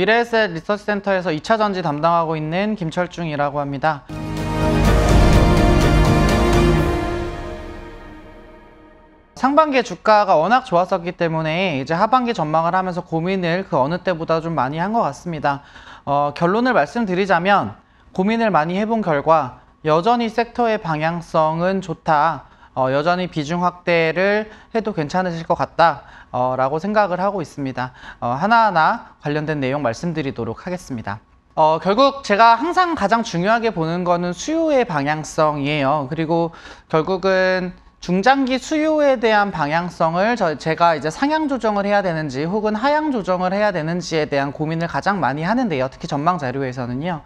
미래에셋 리서치센터에서 2차 전지 담당하고 있는 김철중이라고 합니다. 상반기에 주가가 워낙 좋았었기 때문에 이제 하반기 전망을 하면서 고민을 그 어느 때보다 좀 많이 한 것 같습니다. 결론을 말씀드리자면 고민을 많이 해본 결과 여전히 섹터의 방향성은 좋다. 여전히 비중 확대를 해도 괜찮으실 것 같다. 라고 생각을 하고 있습니다. 하나하나 관련된 내용 말씀드리도록 하겠습니다. 결국 제가 항상 가장 중요하게 보는 거는 수요의 방향성이에요. 그리고 결국은 중장기 수요에 대한 방향성을 제가 이제 상향 조정을 해야 되는지 혹은 하향 조정을 해야 되는지에 대한 고민을 가장 많이 하는데요. 특히 전망 자료에서는요.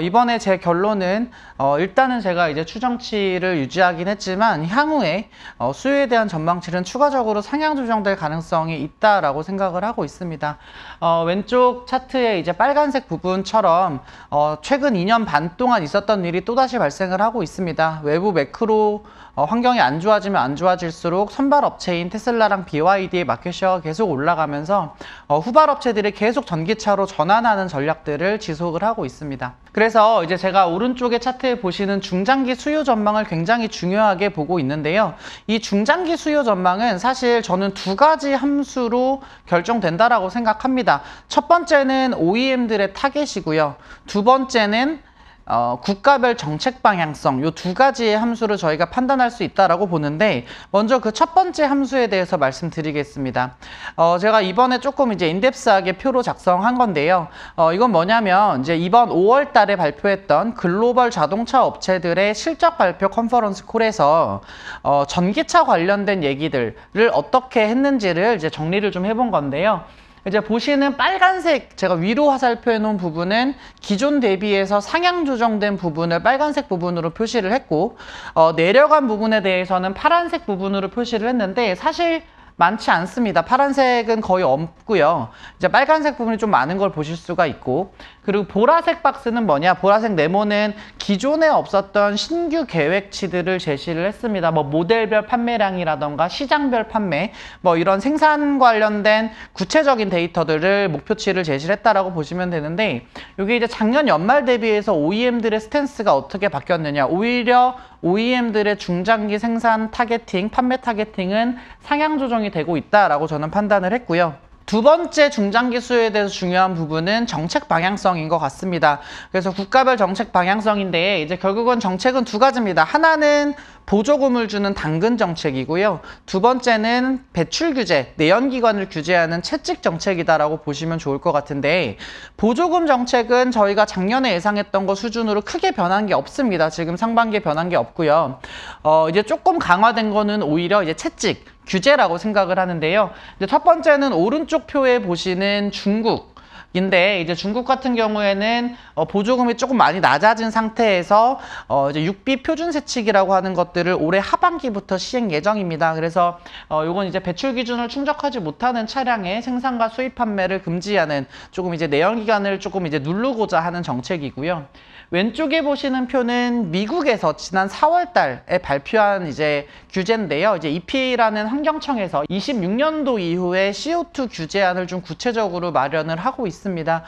이번에 제 결론은 일단은 제가 이제 추정치를 유지하긴 했지만 향후에 수요에 대한 전망치는 추가적으로 상향 조정될 가능성이 있다라고 생각을 하고 있습니다. 왼쪽 차트에 이제 빨간색 부분처럼 최근 2년 반 동안 있었던 일이 또다시 발생을 하고 있습니다. 외부 매크로 환경이 안 좋아지면 안 좋아질수록 선발 업체인 테슬라랑 BYD의 마켓쉐어가 계속 올라가면서 후발 업체들이 계속 전기차로 전환하는 전략들을 지속을 하고 있습니다. 그래서 이제 제가 오른쪽의 차트에 보시는 중장기 수요 전망을 굉장히 중요하게 보고 있는데요. 이 중장기 수요 전망은 사실 저는 두 가지 함수로 결정된다라고 생각합니다. 첫 번째는 OEM들의 타겟이고요. 두 번째는 국가별 정책 방향성, 이 두 가지의 함수를 저희가 판단할 수 있다라고 보는데, 먼저 그 첫 번째 함수에 대해서 말씀드리겠습니다. 제가 이번에 조금 이제 인덱스하게 표로 작성한 건데요. 이건 뭐냐면 이제 이번 5월 달에 발표했던 글로벌 자동차 업체들의 실적 발표 컨퍼런스 콜에서 전기차 관련된 얘기들을 어떻게 했는지를 이제 정리를 좀 해본 건데요. 이제 보시는 빨간색 제가 위로 화살표해 놓은 부분은 기존 대비해서 상향 조정된 부분을 빨간색 부분으로 표시를 했고, 내려간 부분에 대해서는 파란색 부분으로 표시를 했는데 사실 많지 않습니다. 파란색은 거의 없고요. 이제 빨간색 부분이 좀 많은 걸 보실 수가 있고, 그리고 보라색 박스는 뭐냐? 보라색 네모는 기존에 없었던 신규 계획치들을 제시를 했습니다. 뭐 모델별 판매량이라던가 시장별 판매, 뭐 이런 생산 관련된 구체적인 데이터들을 목표치를 제시를 했다라고 보시면 되는데, 이게 이제 작년 연말 대비해서 OEM들의 스탠스가 어떻게 바뀌었느냐? 오히려 OEM들의 중장기 생산 타겟팅, 판매 타겟팅은 상향 조정이 되고 있다라고 저는 판단을 했고요. 두 번째 중장기 수요에 대해서 중요한 부분은 정책 방향성인 것 같습니다. 그래서 국가별 정책 방향성인데 이제 결국은 정책은 두 가지입니다. 하나는 보조금을 주는 당근 정책이고요. 두 번째는 배출 규제, 내연기관을 규제하는 채찍 정책이다라고 보시면 좋을 것 같은데, 보조금 정책은 저희가 작년에 예상했던 것 수준으로 크게 변한 게 없습니다. 지금 상반기에 변한 게 없고요. 이제 조금 강화된 거는 오히려 이제 채찍, 규제라고 생각을 하는데요. 이제 첫 번째는 오른쪽 표에 보시는 중국인데, 이제 중국 같은 경우에는 보조금이 조금 많이 낮아진 상태에서 이제 6B 표준 세칙이라고 하는 것들을 올해 하반기부터 시행 예정입니다. 그래서 요건 이제 배출 기준을 충족하지 못하는 차량의 생산과 수입 판매를 금지하는, 조금 이제 내연기관을 조금 이제 누르고자 하는 정책이고요. 왼쪽에 보시는 표는 미국에서 지난 4월 달에 발표한 이제 규제인데요. 이제 EPA라는 환경청에서 26년도 이후에 CO2 규제안을 좀 구체적으로 마련을 하고 있습니다.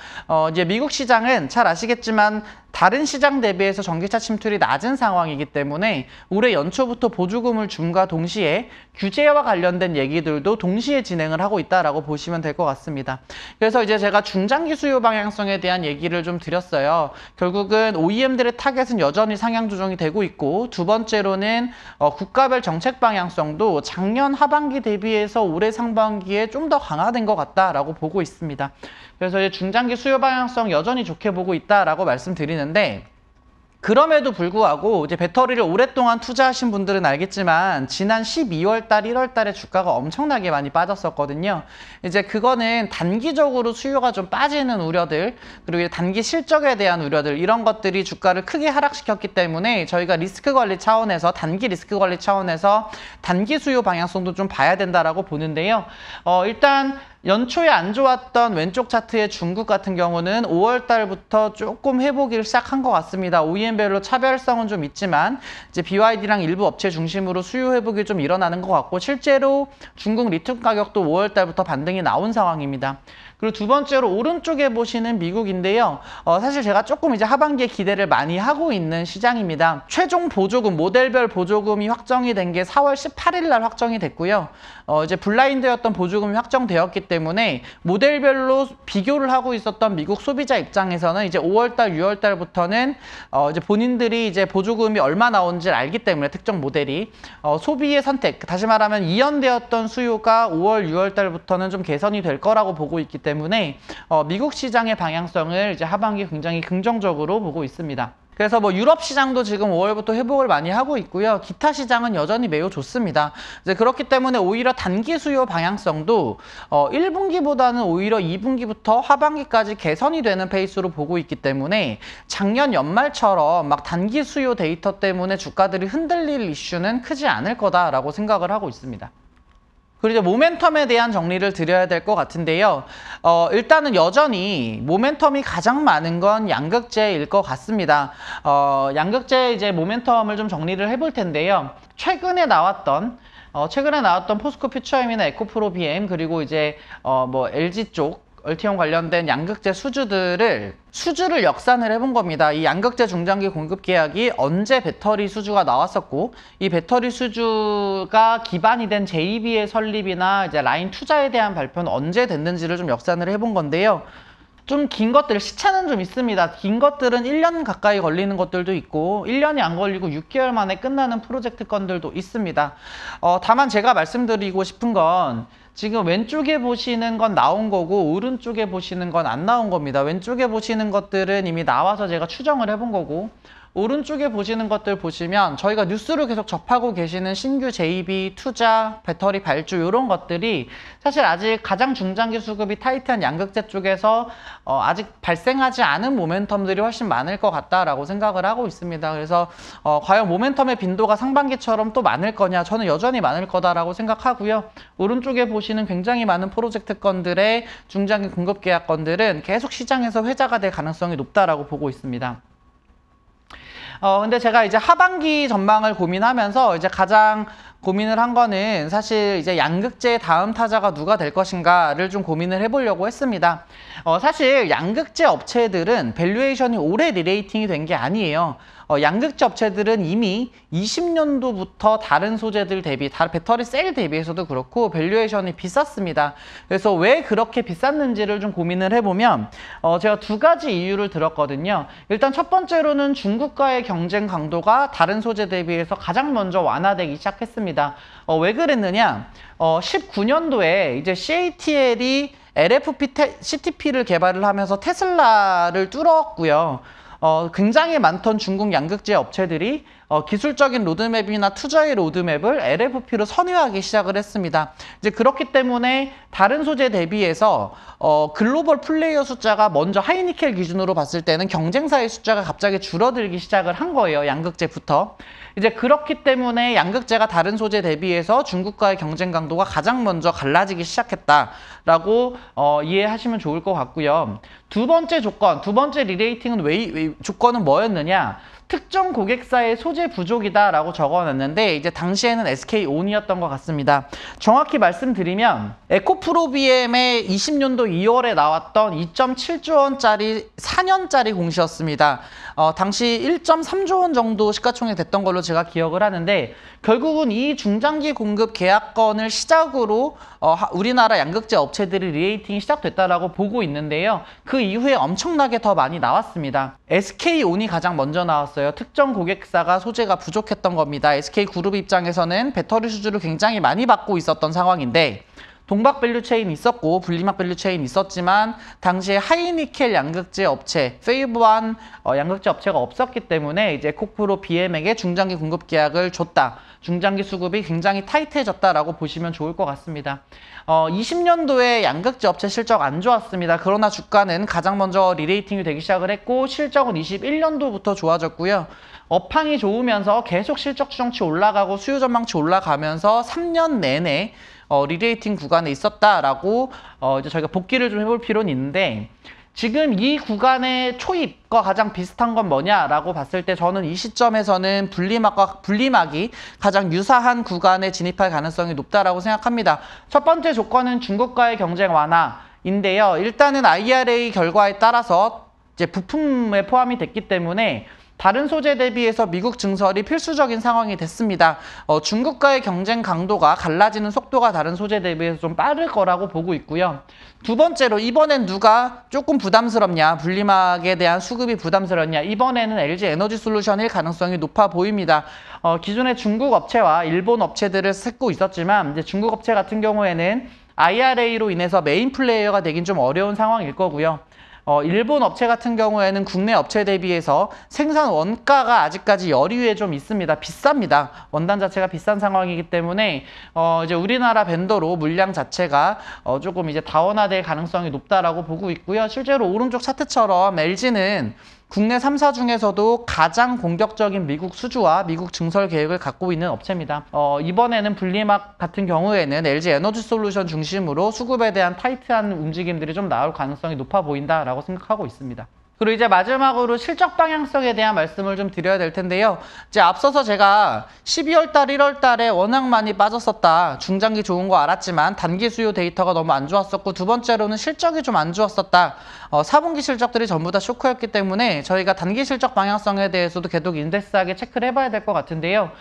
이제 미국 시장은 잘 아시겠지만 다른 시장 대비해서 전기차 침투율이 낮은 상황이기 때문에 올해 연초부터 보조금을 줌과 동시에 규제와 관련된 얘기들도 동시에 진행을 하고 있다라고 보시면 될 것 같습니다. 그래서 이제 제가 중장기 수요 방향성에 대한 얘기를 좀 드렸어요. 결국은 OEM들의 타겟은 여전히 상향 조정이 되고 있고, 두 번째로는 국가별 정책 방향성도 작년 하반기 대비해서 올해 상반기에 좀 더 강화된 것 같다라고 보고 있습니다. 그래서 이제 중장기 수요 방향성 여전히 좋게 보고 있다라고 말씀드리는데, 그럼에도 불구하고 이제 배터리를 오랫동안 투자하신 분들은 알겠지만 지난 12월 달, 1월 달에 주가가 엄청나게 많이 빠졌었거든요. 이제 그거는 단기적으로 수요가 좀 빠지는 우려들, 그리고 단기 실적에 대한 우려들, 이런 것들이 주가를 크게 하락시켰기 때문에 저희가 리스크 관리 차원에서, 단기 리스크 관리 차원에서 단기 수요 방향성도 좀 봐야 된다라고 보는데요. 일단 연초에 안 좋았던 왼쪽 차트의 중국 같은 경우는 5월 달부터 조금 회복을 시작한 것 같습니다. OEM별로 차별성은 좀 있지만 이제 BYD랑 일부 업체 중심으로 수요 회복이 좀 일어나는 것 같고, 실제로 중국 리튬 가격도 5월 달부터 반등이 나온 상황입니다. 그리고 두 번째로 오른쪽에 보시는 미국인데요. 사실 제가 조금 이제 하반기에 기대를 많이 하고 있는 시장입니다. 최종 보조금, 모델별 보조금이 확정이 된 게 4월 18일 날 확정이 됐고요. 이제 블라인드였던 보조금이 확정되었기 때문에 모델별로 비교를 하고 있었던 미국 소비자 입장에서는 이제 5월달, 6월달부터는 이제 본인들이 이제 보조금이 얼마 나오는지를 알기 때문에 특정 모델이 소비의 선택, 다시 말하면 이연되었던 수요가 5월, 6월달부터는 좀 개선이 될 거라고 보고 있기 때문에 미국 시장의 방향성을 이제 하반기 굉장히 긍정적으로 보고 있습니다. 그래서 뭐 유럽 시장도 지금 5월부터 회복을 많이 하고 있고요. 기타 시장은 여전히 매우 좋습니다. 이제 그렇기 때문에 오히려 단기 수요 방향성도 1분기보다는 오히려 2분기부터 하반기까지 개선이 되는 페이스로 보고 있기 때문에 작년 연말처럼 막 단기 수요 데이터 때문에 주가들이 흔들릴 이슈는 크지 않을 거다라고 생각을 하고 있습니다. 그리고 이제 모멘텀에 대한 정리를 드려야 될 것 같은데요. 일단은 여전히 모멘텀이 가장 많은 건 양극재일 것 같습니다. 양극재 이제 모멘텀을 좀 정리를 해볼 텐데요. 최근에 나왔던 포스코 퓨처엠이나 에코프로 BM 그리고 이제 뭐 LG 쪽 얼티엄 관련된 양극재 수주를 역산을 해본 겁니다. 이 양극재 중장기 공급 계약이 언제 배터리 수주가 나왔었고, 이 배터리 수주가 기반이 된 JV의 설립이나 이제 라인 투자에 대한 발표는 언제 됐는지를 좀 역산을 해본 건데요. 좀 긴 것들, 시차는 좀 있습니다. 긴 것들은 1년 가까이 걸리는 것들도 있고 1년이 안 걸리고 6개월 만에 끝나는 프로젝트 건들도 있습니다. 다만 제가 말씀드리고 싶은 건 지금 왼쪽에 보시는 건 나온 거고 오른쪽에 보시는 건 안 나온 겁니다. 왼쪽에 보시는 것들은 이미 나와서 제가 추정을 해본 거고, 오른쪽에 보시는 것들 보시면 저희가 뉴스로 계속 접하고 계시는 신규 JV, 투자, 배터리 발주 이런 것들이 사실 아직 가장 중장기 수급이 타이트한 양극재 쪽에서 아직 발생하지 않은 모멘텀들이 훨씬 많을 것 같다라고 생각을 하고 있습니다. 그래서 과연 모멘텀의 빈도가 상반기처럼 또 많을 거냐? 저는 여전히 많을 거다라고 생각하고요. 오른쪽에 보시는 굉장히 많은 프로젝트 건들의 중장기 공급 계약 건들은 계속 시장에서 회자가 될 가능성이 높다라고 보고 있습니다. 근데 제가 이제 하반기 전망을 고민하면서 이제 가장 고민을 한 거는 사실 이제 양극재의 다음 타자가 누가 될 것인가를 좀 고민을 해보려고 했습니다. 사실 양극재 업체들은 밸류에이션이 오래 리레이팅이 된 게 아니에요. 양극재 업체들은 이미 20년도부터 다른 소재들 대비, 다른 배터리 셀 대비해서도 그렇고 밸류에이션이 비쌌습니다. 그래서 왜 그렇게 비쌌는지를 좀 고민을 해보면 제가 두 가지 이유를 들었거든요. 일단 첫 번째로는 중국과의 경쟁 강도가 다른 소재 대비해서 가장 먼저 완화되기 시작했습니다. 왜 그랬느냐? 19년도에 이제 CATL이 LFP CTP를 개발을 하면서 테슬라를 뚫었고요. 굉장히 많던 중국 양극재 업체들이 기술적인 로드맵이나 투자의 로드맵을 LFP로 선회하기 시작을 했습니다. 이제 그렇기 때문에 다른 소재 대비해서 글로벌 플레이어 숫자가 먼저 하이니켈 기준으로 봤을 때는 경쟁사의 숫자가 갑자기 줄어들기 시작을 한 거예요. 양극재부터. 이제 그렇기 때문에 양극재가 다른 소재 대비해서 중국과의 경쟁 강도가 가장 먼저 갈라지기 시작했다라고 이해하시면 좋을 것 같고요. 두 번째 리레이팅은 조건은 뭐였느냐? 특정 고객사의 소재 부족이다라고 적어놨는데 이제 당시에는 SK온이었던 것 같습니다. 정확히 말씀드리면 에코프로비엠의 20년도 2월에 나왔던 2.7조 원짜리 4년짜리 공시였습니다. 당시 1.3조 원 정도 시가총액 됐던 걸로 제가 기억을 하는데 결국은 이 중장기 공급 계약건을 시작으로 우리나라 양극재 업체들이 리레이팅이 시작됐다라고 보고 있는데요. 그 이후에 엄청나게 더 많이 나왔습니다. SK온이 가장 먼저 나왔어요. 특정 고객사가 소재가 부족했던 겁니다. SK그룹 입장에서는 배터리 수주를 굉장히 많이 받고 있었던 상황인데 동박 밸류체인 있었고 분리막 밸류체인 있었지만 당시에 하이니켈 양극재 업체, 페이브한 양극재 업체가 없었기 때문에 이제 에코프로 BM에게 중장기 공급 계약을 줬다. 중장기 수급이 굉장히 타이트해졌다라고 보시면 좋을 것 같습니다. 20년도에 양극재 업체 실적 안 좋았습니다. 그러나 주가는 가장 먼저 리레이팅이 되기 시작을 했고 실적은 21년도부터 좋아졌고요. 업황이 좋으면서 계속 실적 추정치 올라가고 수요 전망치 올라가면서 3년 내내 리레이팅 구간에 있었다라고 이제 저희가 복기를 좀 해볼 필요는 있는데 지금 이 구간의 초입과 가장 비슷한 건 뭐냐라고 봤을 때 저는 이 시점에서는 분리막이 가장 유사한 구간에 진입할 가능성이 높다라고 생각합니다. 첫 번째 조건은 중국과의 경쟁 완화인데요. 일단은 IRA 결과에 따라서 이제 부품에 포함이 됐기 때문에 다른 소재 대비해서 미국 증설이 필수적인 상황이 됐습니다. 중국과의 경쟁 강도가 갈라지는 속도가 다른 소재 대비해서 좀 빠를 거라고 보고 있고요. 두 번째로 이번엔 누가 조금 부담스럽냐, 분리막에 대한 수급이 부담스럽냐, 이번에는 LG 에너지 솔루션일 가능성이 높아 보입니다. 기존의 중국 업체와 일본 업체들을 찾고 있었지만 이제 중국 업체 같은 경우에는 IRA로 인해서 메인 플레이어가 되긴 좀 어려운 상황일 거고요. 일본 업체 같은 경우에는 국내 업체 대비해서 생산 원가가 아직까지 열의에 좀 있습니다. 비쌉니다. 원단 자체가 비싼 상황이기 때문에 이제 우리나라 벤더로 물량 자체가 조금 이제 다원화될 가능성이 높다라고 보고 있고요. 실제로 오른쪽 차트처럼 LG는 국내 3사 중에서도 가장 공격적인 미국 수주와 미국 증설 계획을 갖고 있는 업체입니다. 이번에는 분리막 같은 경우에는 LG 에너지 솔루션 중심으로 수급에 대한 타이트한 움직임들이 좀 나올 가능성이 높아 보인다라고 생각하고 있습니다. 그리고 이제 마지막으로 실적 방향성에 대한 말씀을 좀 드려야 될 텐데요. 이제 앞서서 제가 12월 달, 1월 달에 워낙 많이 빠졌었다. 중장기 좋은 거 알았지만 단기 수요 데이터가 너무 안 좋았었고, 두 번째로는 실적이 좀 안 좋았었다. 4분기 실적들이 전부 다 쇼크였기 때문에 저희가 단기 실적 방향성에 대해서도 계속 인덱스하게 체크를 해봐야 될 것 같은데요.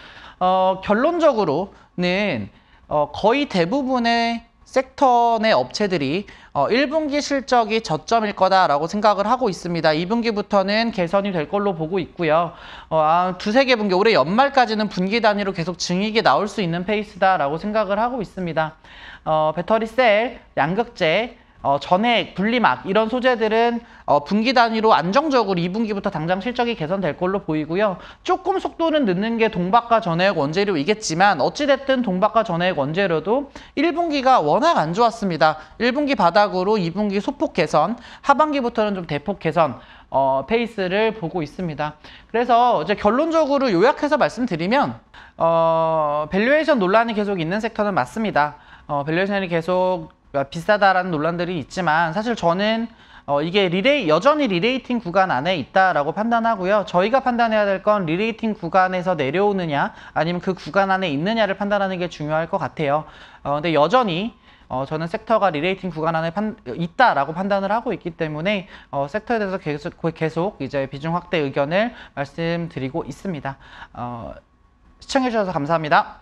결론적으로는 거의 대부분의 섹터 내 업체들이 1분기 실적이 저점일 거다라고 생각을 하고 있습니다. 2분기부터는 개선이 될 걸로 보고 있고요. 두세 개 분기, 올해 연말까지는 분기 단위로 계속 증익이 나올 수 있는 페이스다라고 생각을 하고 있습니다. 배터리셀, 양극재, 전액, 분리막 이런 소재들은 분기 단위로 안정적으로 2분기부터 당장 실적이 개선될 걸로 보이고요. 조금 속도는 늦는 게 동박과 전해액 원재료이겠지만 어찌됐든 동박과 전해액 원재료도 1분기가 워낙 안 좋았습니다. 1분기 바닥으로 2분기 소폭 개선, 하반기부터는 좀 대폭 개선 페이스를 보고 있습니다. 그래서 이제 결론적으로 요약해서 말씀드리면 밸류에이션 논란이 계속 있는 섹터는 맞습니다. 밸류에이션이 계속 비싸다라는 논란들이 있지만 사실 저는 이게 여전히 리레이팅 구간 안에 있다라고 판단하고요. 저희가 판단해야 될 건 리레이팅 구간에서 내려오느냐 아니면 그 구간 안에 있느냐를 판단하는 게 중요할 것 같아요. 근데 여전히 저는 섹터가 리레이팅 구간 안에 있다라고 판단을 하고 있기 때문에 섹터에 대해서 계속 이제 비중 확대 의견을 말씀드리고 있습니다. 시청해주셔서 감사합니다.